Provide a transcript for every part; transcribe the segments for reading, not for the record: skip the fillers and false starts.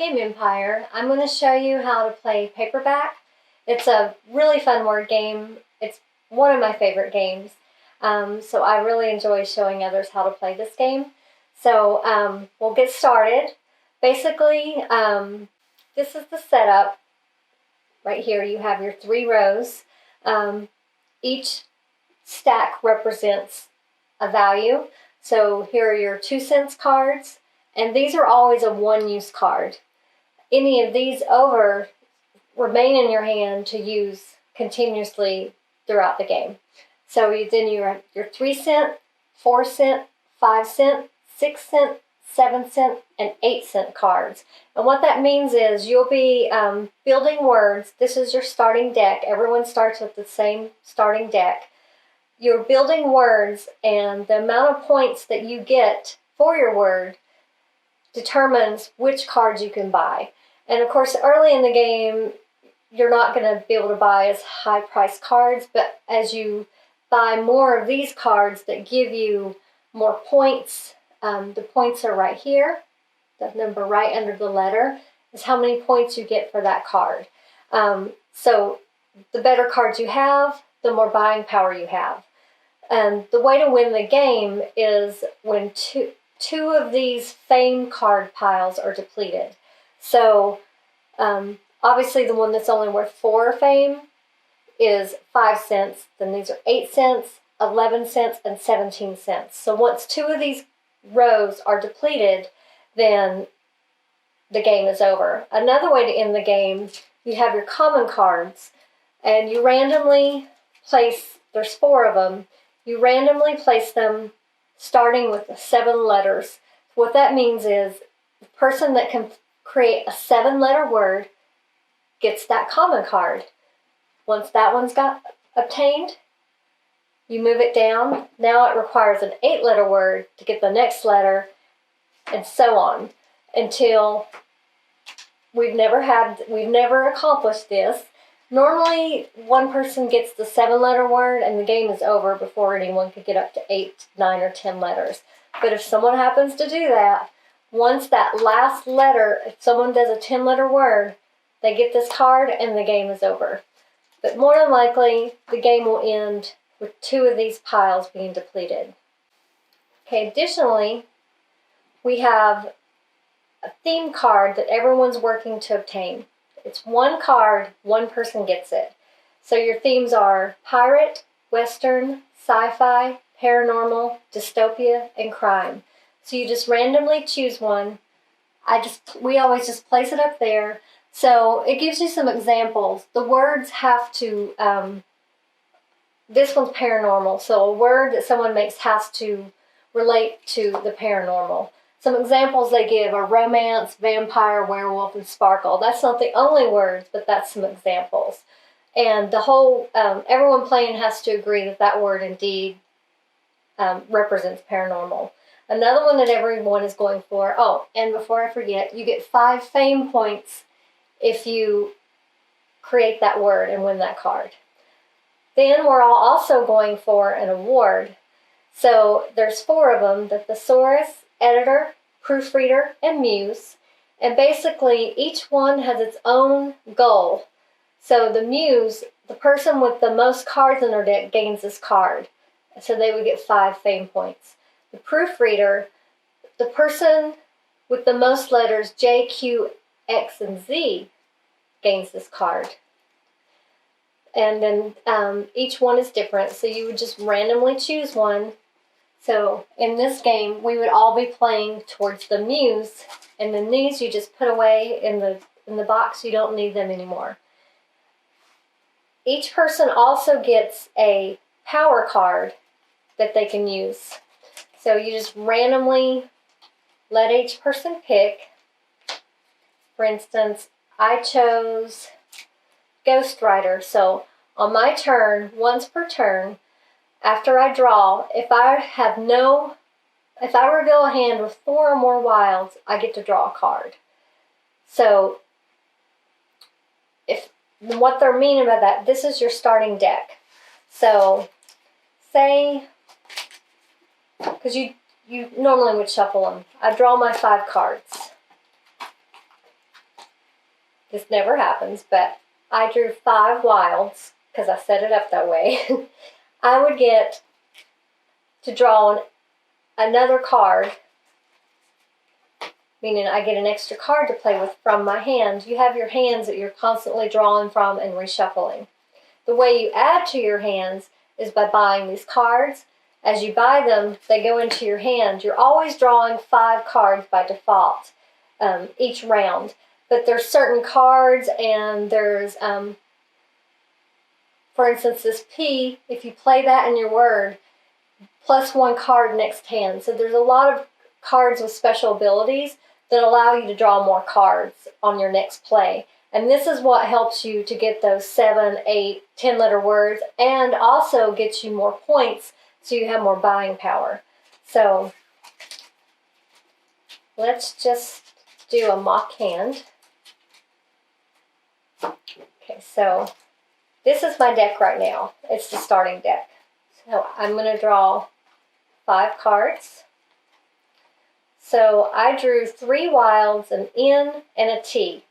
Game Empire, I'm going to show you how to play Paperback. It's a really fun word game. It's one of my favorite games. So I really enjoy showing others how to play this game. So we'll get started. Basically, this is the setup. Right here you have your 3 rows. Each stack represents a value. So here are your 2 cents cards, and these are always a 1-use card. Any of these over remain in your hand to use continuously throughout the game. So then you have your 3 cent, 4 cent, 5 cent, 6 cent, 7 cent, and 8 cent cards. And what that means is you'll be building words. This is your starting deck. Everyone starts with the same starting deck. You're building words, and the amount of points that you get for your word determines which cards you can buy. And of course, early in the game, you're not going to be able to buy as high-priced cards, but as you buy more of these cards that give you more points, the points are right here. The number right under the letter is how many points you get for that card. So the better cards you have, the more buying power you have. And the way to win the game is when two of these fame card piles are depleted. So obviously the one that's only worth 4 fame is 5 cents. Then these are 8 cents, 11 cents, and 17 cents. So once 2 of these rows are depleted, then the game is over. Another way to end the game, you have your common cards, and you randomly place, there's 4 of them, you randomly place them starting with the 7 letters. What that means is the person that can create a 7-letter word gets that common card. Once that one's got obtained, you move it down. Now it requires an 8-letter word to get the next letter, and so on, until we've never accomplished this. Normally, one person gets the 7-letter word and the game is over before anyone could get up to 8, 9, or 10 letters. But if someone happens to do that, once that last letter, if someone does a 10-letter word, they get this card and the game is over. But more than likely, the game will end with 2 of these piles being depleted. Okay, additionally, we have a theme card that everyone's working to obtain. It's 1 card, 1 person gets it. So your themes are pirate, western, sci-fi, paranormal, dystopia, and crime. So you just randomly choose one. We always just place it up there. So it gives you some examples. The words have to, this one's paranormal, so a word that someone makes has to relate to the paranormal. Some examples they give are romance, vampire, werewolf, and sparkle. That's not the only words, but that's some examples. And the whole, everyone playing has to agree that that word indeed represents paranormal. Another one that everyone is going for, oh, and before I forget, you get 5 fame points if you create that word and win that card. Then we're all also going for an award. So there's 4 of them, the thesaurus, editor, proofreader, and muse. And basically each one has its own goal. So the muse, the person with the most cards in their deck gains this card. So they would get 5 fame points. The proofreader, the person with the most letters J, Q, X, and Z gains this card. And then each one is different, so you would just randomly choose one. So in this game, we would all be playing towards the muse, and then these you just put away in the box. You don't need them anymore. Each person also gets a power card that they can use. So you just randomly let each person pick. For instance, I chose Ghost Rider. So on my turn, once per turn, after I draw, if I reveal a hand with 4 or more wilds, I get to draw a card. So what they're meaning by that, this is your starting deck. So say, because you normally would shuffle them. I draw my 5 cards. this never happens, but I drew 5 wilds because I set it up that way. I would get to draw another card, meaning I get an extra card to play with from my hand. You have your hands that you're constantly drawing from and reshuffling. The way you add to your hands is by buying these cards. As you buy them, they go into your hand. You're always drawing 5 cards by default each round. But there's certain cards, and there's, for instance, this P, if you play that in your word, plus 1 card next hand. So there's a lot of cards with special abilities that allow you to draw more cards on your next play. And this is what helps you to get those 7, 8, 10-letter words, and also gets you more points so you have more buying power. So let's just do a mock hand. Okay, so this is my deck right now. It's the starting deck. So I'm going to draw 5 cards. So I drew 3 wilds, an N, and a T.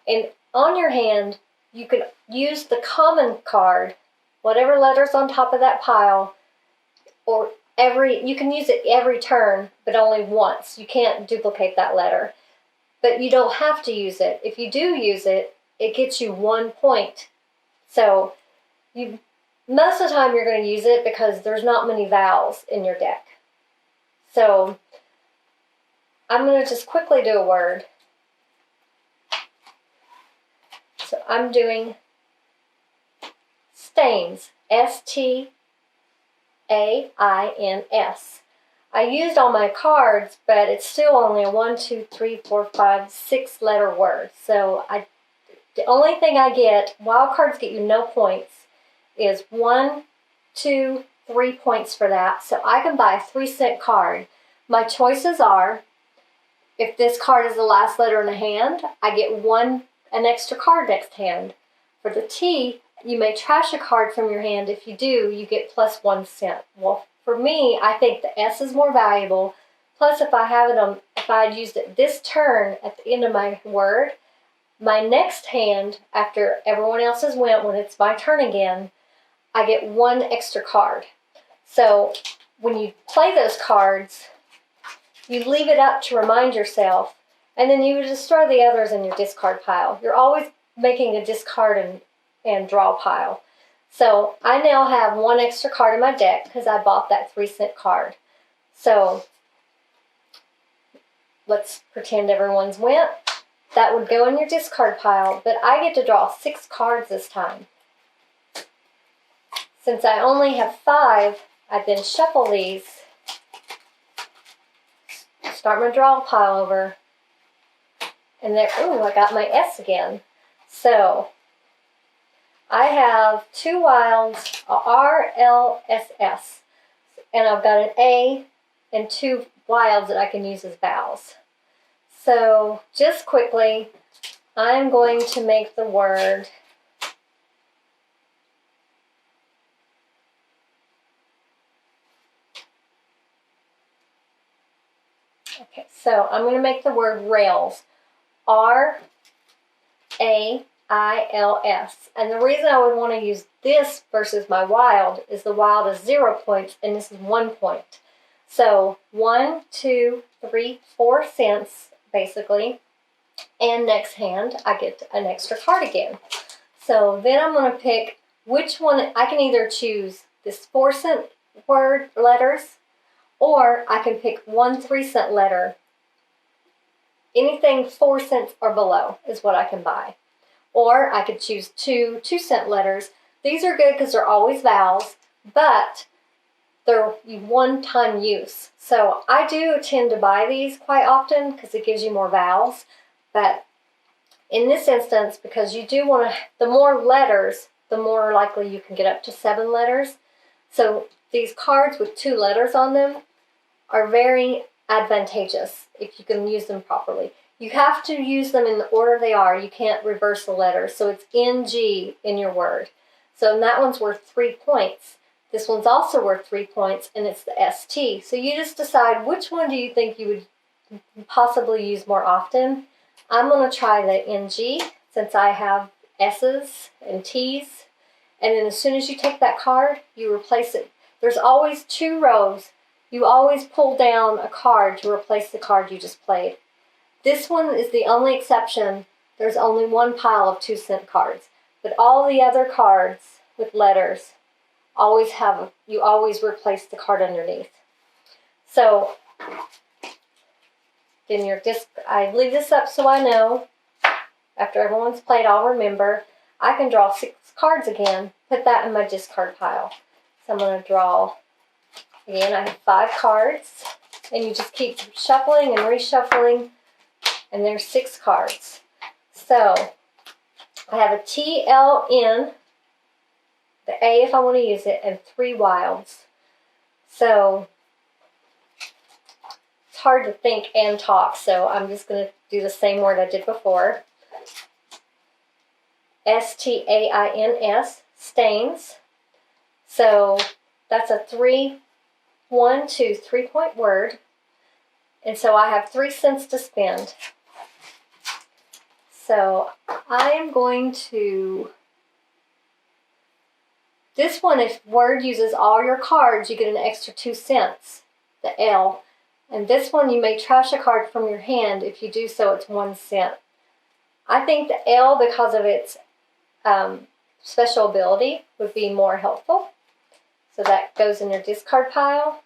And on your hand, you can use the common card, whatever letter's on top of that pile, or you can use it every turn, but only once. You can't duplicate that letter. But you don't have to use it. If you do use it, it gets you 1 point. So most of the time you're going to use it because there's not many vowels in your deck. So I'm going to just quickly do a word. So I'm doing stains, S-T-A-I-N-S. I used all my cards, but it's still only a 1, 2, 3, 4, 5, 6 letter word. So the only thing I get, wild cards get you no points, is 1, 2, 3 points for that. So I can buy a 3-cent card. My choices are, if this card is the last letter in the hand, I get an extra card next hand. For the T, you may trash a card from your hand. If you do, you get plus 1 cent. Well, for me, I think the S is more valuable. Plus, if I had used it this turn at the end of my word, my next hand, after everyone else's went, when it's my turn again, I get 1 extra card. So when you play those cards, you leave it up to remind yourself, and then you just throw the others in your discard pile. You're always making a discard and draw pile. So I now have 1 extra card in my deck because I bought that 3-cent card. So let's pretend everyone's went. That would go in your discard pile, but I get to draw 6 cards this time. Since I only have 5, I then shuffle these, start my draw pile over, and there, ooh, I got my S again. So I have 2 wilds, R-L-S-S, and I've got an A and 2 wilds that I can use as vowels. So just quickly, I'm going to make the word okay, so I'm going to make the word rails, R-A-I-L-S. And the reason I would want to use this versus my wild is the wild is 0 points and this is 1 point. So 1, 2, 3, 4 cents basically. And next hand I get an extra card again. So then I'm going to pick which one. I can either choose this 4-cent word letters, or I can pick 1 3-cent letter. Anything 4 cents or below is what I can buy. Or I could choose 2 2-cent letters. These are good because they're always vowels, but they're one-time use. So I do tend to buy these quite often because it gives you more vowels. But in this instance, because you do want to, the more letters, the more likely you can get up to 7 letters. So these cards with 2 letters on them are very advantageous if you can use them properly. You have to use them in the order they are. You can't reverse the letters. So it's NG in your word. So that one's worth 3 points. This one's also worth 3 points, and it's the ST. So you just decide which one do you think you would possibly use more often. I'm going to try the NG since I have S's and T's. And then as soon as you take that card, you replace it. There's always 2 rows. You always pull down a card to replace the card you just played. This one is the only exception. There's only 1 pile of 2-cent cards. But all the other cards with letters you always replace the card underneath. So then I leave this up so I know. After everyone's played, I'll remember. I can draw 6 cards again. Put that in my discard pile. So I'm going to draw, again, I have 5 cards. And you just keep shuffling and reshuffling. And there's 6 cards. So I have a T, L, N, the A if I want to use it, and 3 wilds. So it's hard to think and talk, so I'm just going to do the same word I did before. S-T-A-I-N-S, stains. So that's a 1, 2, 3-point word. And so I have 3 cents to spend. So I am going to, this one, if word uses all your cards, you get an extra 2 cents, the L. And this one, you may trash a card from your hand. If you do so, it's 1 cent. I think the L, because of its special ability, would be more helpful. So that goes in your discard pile.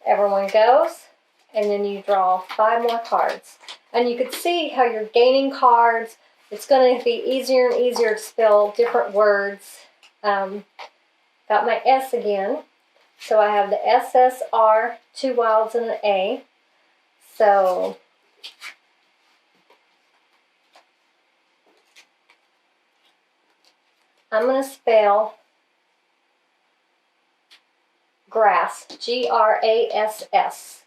Everyone goes. And then you draw 5 more cards. And you can see how you're gaining cards. It's going to be easier and easier to spell different words. Got my S again. So I have the SSR, 2 wilds and an A. So I'm going to spell grass, G-R-A-S-S.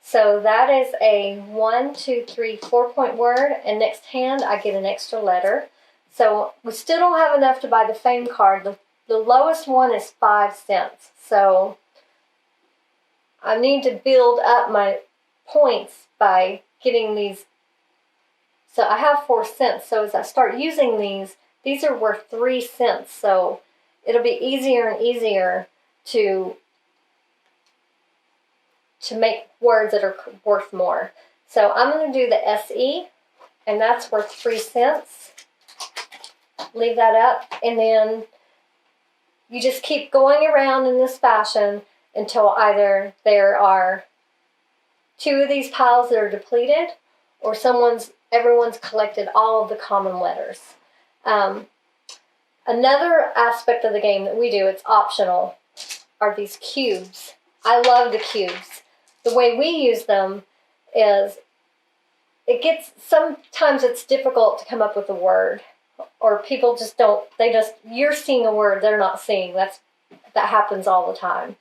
So that is a 1, 2, 3, 4-point word, and next hand I get an extra letter. So we still don't have enough to buy the fame card. The lowest one is 5 cents. So I need to build up my points by getting these. So I have 4 cents. So as I start using these are worth 3 cents. So it'll be easier and easier to make words that are worth more. So I'm going to do the SE, and that's worth 3 cents. Leave that up, and then you just keep going around in this fashion until either there are 2 of these piles that are depleted, or everyone's collected all of the common letters. Another aspect of the game that we do, it's optional, are these cubes. I love the cubes. The way we use them is sometimes it's difficult to come up with a word, or people just don't, you're seeing a word they're not seeing. That happens all the time.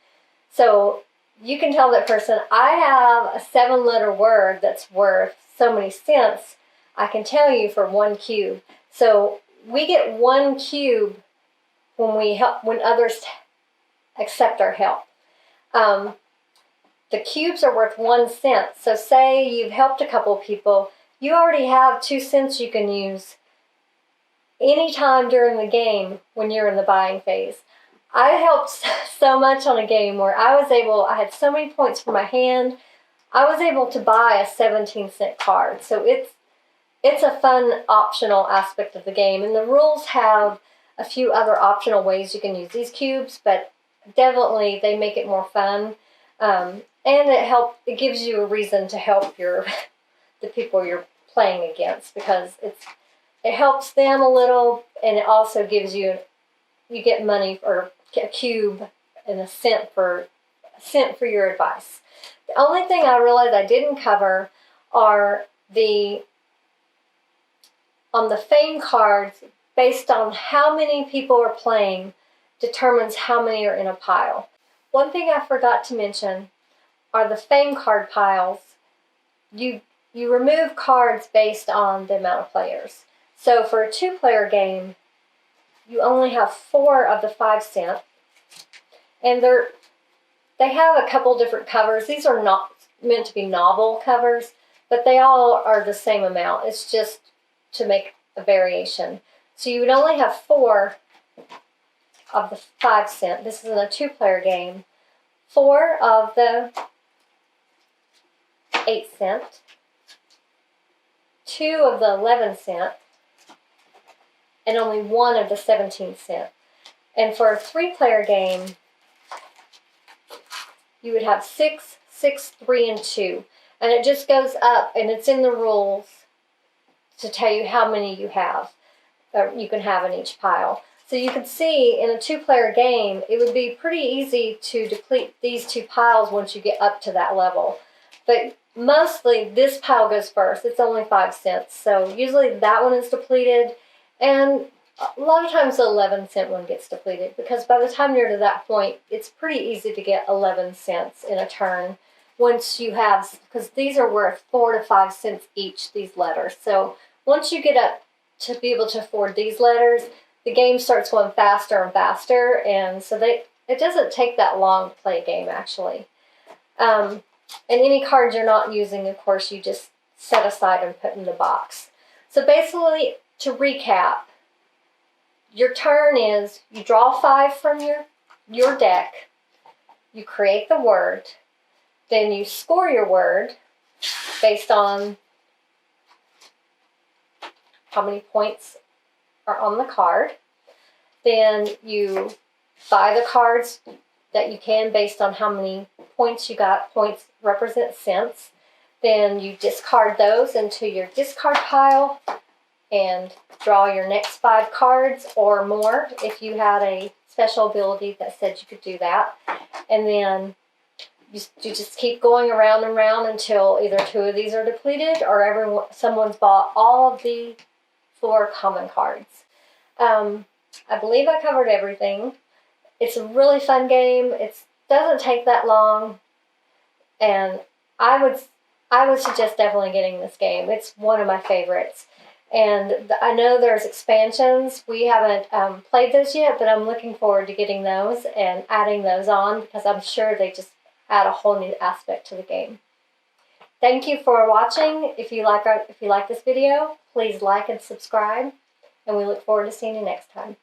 So you can tell that person, I have a 7-letter word that's worth so many cents. I can tell you for 1 cube. So we get 1 cube when others accept our help. The cubes are worth 1 cent. So say you've helped a couple of people, you already have 2 cents you can use anytime during the game when you're in the buying phase. I helped so much on a game where I had so many points for my hand, I was able to buy a 17-cent card. So it's a fun optional aspect of the game. And the rules have a few other optional ways you can use these cubes, but definitely they make it more fun. And it gives you a reason to help the people you're playing against, because it helps them a little, and it also gives you get money or a cube and a cent for your advice. The only thing I realized I didn't cover are on the fame cards, based on how many people are playing, determines how many are in a pile. One thing I forgot to mention are the fame card piles. You remove cards based on the amount of players. So for a 2-player game, you only have 4 of the 5 cent. And they have a couple different covers. These are not meant to be novel covers, but they all are the same amount. It's just to make a variation. So you would only have 4 of the 5 cent. This is a 2-player game. 4 of the 8 cent, 2 of the 11 cent, and only 1 of the 17 cent. And for a 3-player game, you would have 6, 6, 3, and 2. And it just goes up, and it's in the rules to tell you how many you have, or you can have in each pile. So you can see in a 2-player game, it would be pretty easy to deplete these 2 piles once you get up to that level. But mostly this pile goes first. It's only 5 cents. So usually that one is depleted. And a lot of times the 11 cent one gets depleted, because by the time you're to that point, it's pretty easy to get 11 cents in a turn once you have, because these are worth 4 to 5 cents each, these letters. So once you get up to be able to afford these letters, the game starts going faster and faster, and so it doesn't take that long to play a game, actually. And any cards you're not using, of course, you just set aside and put in the box. So basically, to recap, your turn is you draw 5 from your deck, you create the word, then you score your word based on how many points are on the card. Then you buy the cards that you can based on how many points you got. Points represent cents. Then you discard those into your discard pile and draw your next 5 cards or more if you had a special ability that said you could do that. And then you just keep going around and around until either 2 of these are depleted or someone's bought all of the 4 common cards. I believe I covered everything. It's a really fun game. It doesn't take that long, and I would suggest definitely getting this game. It's one of my favorites. And I know there's expansions. We haven't played those yet, but I'm looking forward to getting those and adding those on, because I'm sure they just add a whole new aspect to the game. Thank you for watching. If you like this video, please like and subscribe, and we look forward to seeing you next time.